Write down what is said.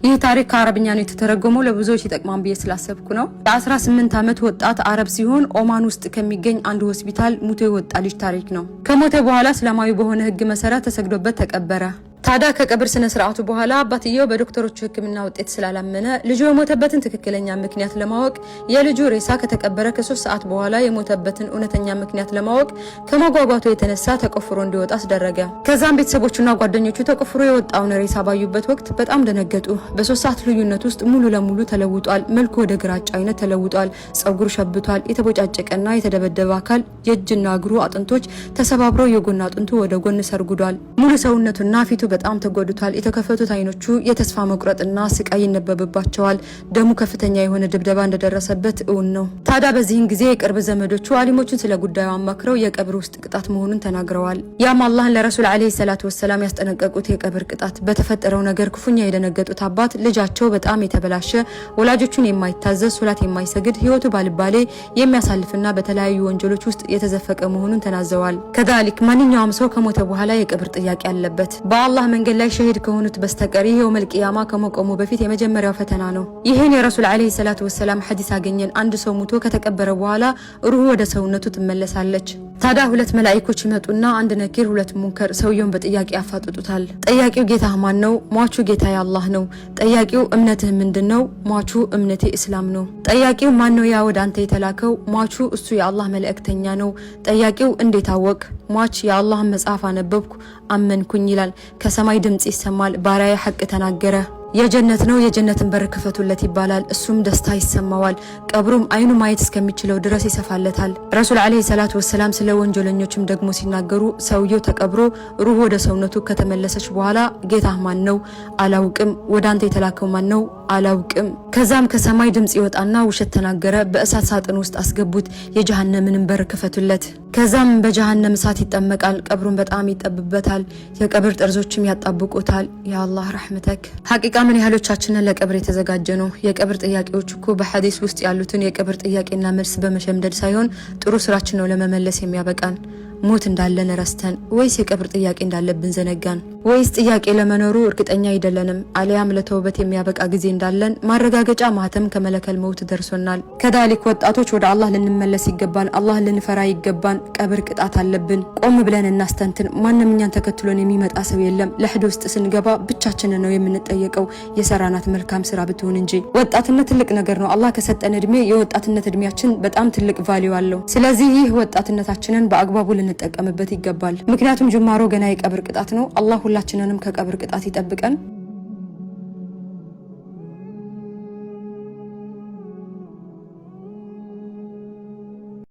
ይህ ታሪክ ከአረብኛ ነው የተተረጎመው ለብዙዎች ይጠቅማል ብዬ ስላሰብኩ ነው። የ18 ዓመት ወጣት አረብ ሲሆን ኦማን ውስጥ ከሚገኝ አንድ ሆስፒታል ሙቶ የወጣ ልጅ ታሪክ ነው። ከሞተ በኋላ እስላማዊ በሆነ ህግ መሰረት ተሰግዶበት ተቀበረ። ታዲያ ከቀብር ስነ ስርዓቱ በኋላ አባትየው በዶክተሮቹ ህክምና ውጤት ስላላመነ ልጁ የሞተበትን ትክክለኛ ምክንያት ለማወቅ የልጁ ሬሳ ከተቀበረ ከ3 ሰዓት በኋላ የሞተበትን እውነተኛ ምክንያት ለማወቅ ከመጓጓቱ የተነሳ ተቆፍሮ እንዲወጣ አስደረገ። ከዛም ቤተሰቦቹና ጓደኞቹ ተቆፍሮ የወጣውን ሬሳ ባዩበት ወቅት በጣም ደነገጡ። በ3 ሰዓት ልዩነት ውስጥ ሙሉ ለሙሉ ተለውጧል። መልኩ ወደ ግራጫ አይነት ተለውጧል። ጸጉሩ ሸብቷል። የተቦጫጨቀና የተደበደበ አካል፣ የእጅና እግሩ አጥንቶች ተሰባብረው የጎን አጥንቱ ወደ ጎን ሰርጉዷል። ሙሉ ሰውነቱና ፊቱ በጣም ተጎድቷል። የተከፈቱት አይኖቹ የተስፋ መቁረጥና ስቃይ ይነበብባቸዋል። ደሙ ከፍተኛ የሆነ ድብደባ እንደደረሰበት እውን ነው። ታዲያ በዚህን ጊዜ የቅርብ ዘመዶቹ አሊሞችን ስለ ጉዳዩ አማክረው የቀብር ውስጥ ቅጣት መሆኑን ተናግረዋል። ያም አላህን ለረሱል አለይሂ ሰላቱ ወሰላም ያስጠነቀቁት የቀብር ቅጣት። በተፈጠረው ነገር ክፉኛ የደነገጡት አባት ልጃቸው በጣም የተበላሸ፣ ወላጆቹን የማይታዘዝ፣ ሶላት የማይሰግድ፣ ህይወቱ ባልባሌ የሚያሳልፍና በተለያዩ ወንጀሎች ውስጥ የተዘፈቀ መሆኑን ተናዘዋል። ከዛሊክ ማንኛውም ሰው ከሞተ በኋላ የቀብር ጥያቄ አለበት። በአላህ መንገድ ላይ ሸሂድ ከሆኑት በስተቀር ይሄው መልቂያማ ከመቆሙ በፊት የመጀመሪያው ፈተና ነው። ይሄን የረሱል አለይሂ ሰላቱ ወሰላም ሐዲስ አገኘን። አንድ ሰው ሙቶ ከተቀበረ በኋላ ሩሁ ወደ ሰውነቱ ትመለሳለች። ታዲያ 2 መላእክቶች ይመጡና አንድ ነኪር 2 ሙንከር ሰውየውን በጥያቄ ያፋጥጡታል። ጠያቂው ጌታህ ማን ነው? ሟቹ ጌታዬ አላህ ነው። ጠያቂው እምነትህ ምንድነው? ሟቹ እምነቴ እስላም ነው። ጠያቂው ማን ነው ያ ወደ አንተ የተላከው? ሟቹ እሱ የአላህ መልእክተኛ ነው። ጠያቂው እንዴት አወቅ? ሟች የአላህን መጽሐፍ አነበብኩ አመንኩኝ ይላል። ከሰማይ ድምጽ ይሰማል። ባሪያዬ ሐቅ ተናገረ፣ የጀነት ነው፣ የጀነትን በር ክፈቱለት ይባላል። እሱም ደስታ ይሰማዋል። ቀብሩም አይኑ ማየት እስከሚችለው ድረስ ይሰፋለታል። ረሱል አለይሂ ሰላቱ ወሰላም ስለ ወንጀለኞችም ደግሞ ሲናገሩ ሰውየው ተቀብሮ ሩህ ወደ ሰውነቱ ከተመለሰች በኋላ ጌታህ ማን ነው? አላውቅም። ወደ አንተ የተላከው ማን ነው? አላውቅም። ከዛም ከሰማይ ድምጽ ይወጣና ውሸት ተናገረ፣ በእሳት ሳጥን ውስጥ አስገቡት፣ የጀሃነምን በር ክፈቱለት። ከዛም በጀሃነም እሳት ይጠመቃል። ቀብሩን በጣም ይጠብበታል። የቀብር ጠርዞችም ያጣብቁታል። ያ አላህ ረህመተክ። ሐቂቃ ምን ያህሎቻችንን ለቀብር የተዘጋጀ ነው? የቀብር ጥያቄዎች እኮ በሐዲስ ውስጥ ያሉትን የቀብር ጥያቄና መልስ በመሸምደድ ሳይሆን ጥሩ ስራችን ነው ለመመለስ የሚያበቃን። ሞት እንዳለን ረስተን ወይስ የቀብር ጥያቄ እንዳለብን ዘነጋን? ወይስ ጥያቄ ለመኖሩ እርግጠኛ አይደለንም? አሊያም ለተውበት የሚያበቃ ጊዜ እንዳለን ማረጋገጫ ማህተም ከመለከል መውት ደርሶናል። ከዳሊክ ወጣቶች ወደ አላህ ልንመለስ ይገባል። አላህ ልንፈራ ይገባል። ቀብር ቅጣት አለብን። ቆም ብለን እናስተንትን። ማንም እኛን ተከትሎን የሚመጣ ሰው የለም። ለህድ ውስጥ ስንገባ ብቻችንን ነው የምንጠየቀው፣ የሰራናት መልካም ስራ ብትሆን እንጂ። ወጣትነት ትልቅ ነገር ነው። አላህ ከሰጠን እድሜ የወጣትነት እድሜያችን በጣም ትልቅ ቫልዩ አለው። ስለዚህ ይህ ወጣትነታችንን በአግባቡ ልንጠቀምበት ይገባል። ምክንያቱም ጅማሮ ገና የቀብር ቅጣት ነው። አላህ ሁላችንንም ከቀብር ቅጣት ይጠብቀን።